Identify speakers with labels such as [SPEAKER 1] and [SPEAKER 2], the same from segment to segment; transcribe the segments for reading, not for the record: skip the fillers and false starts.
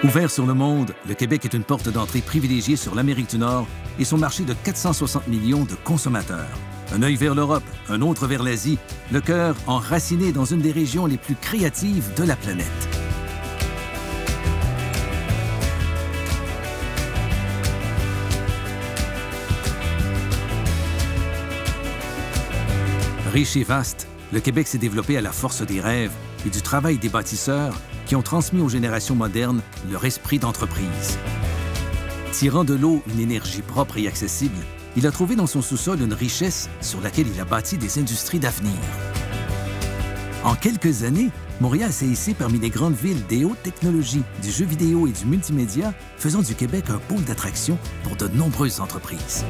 [SPEAKER 1] Ouvert sur le monde, le Québec est une porte d'entrée privilégiée sur l'Amérique du Nord et son marché de 460 millions de consommateurs. Un œil vers l'Europe, un autre vers l'Asie, le cœur enraciné dans une des régions les plus créatives de la planète. Riche et vaste, le Québec s'est développé à la force des rêves et du travail des bâtisseurs qui ont transmis aux générations modernes leur esprit d'entreprise. Tirant de l'eau une énergie propre et accessible, il a trouvé dans son sous-sol une richesse sur laquelle il a bâti des industries d'avenir. En quelques années, Montréal s'est hissé parmi les grandes villes des hautes technologies, du jeu vidéo et du multimédia, faisant du Québec un pôle d'attraction pour de nombreuses entreprises.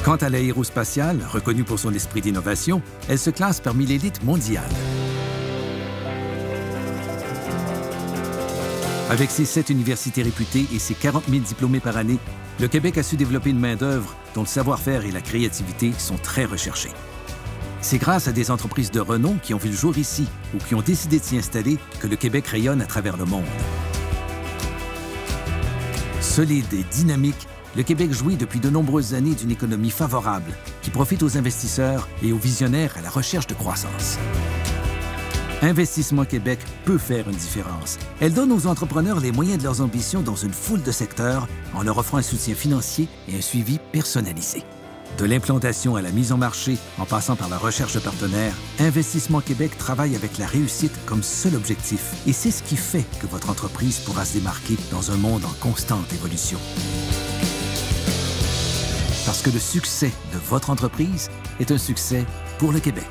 [SPEAKER 1] Quant à l'aérospatiale, reconnue pour son esprit d'innovation, elle se classe parmi l'élite mondiale. Avec ses 7 universités réputées et ses 40 000 diplômés par année, le Québec a su développer une main-d'œuvre dont le savoir-faire et la créativité sont très recherchés. C'est grâce à des entreprises de renom qui ont vu le jour ici ou qui ont décidé de s'y installer que le Québec rayonne à travers le monde. Solide et dynamique, le Québec jouit depuis de nombreuses années d'une économie favorable qui profite aux investisseurs et aux visionnaires à la recherche de croissance. Investissement Québec peut faire une différence. Elle donne aux entrepreneurs les moyens de leurs ambitions dans une foule de secteurs en leur offrant un soutien financier et un suivi personnalisé. De l'implantation à la mise en marché, en passant par la recherche de partenaires, Investissement Québec travaille avec la réussite comme seul objectif. Et c'est ce qui fait que votre entreprise pourra se démarquer dans un monde en constante évolution. Parce que le succès de votre entreprise est un succès pour le Québec.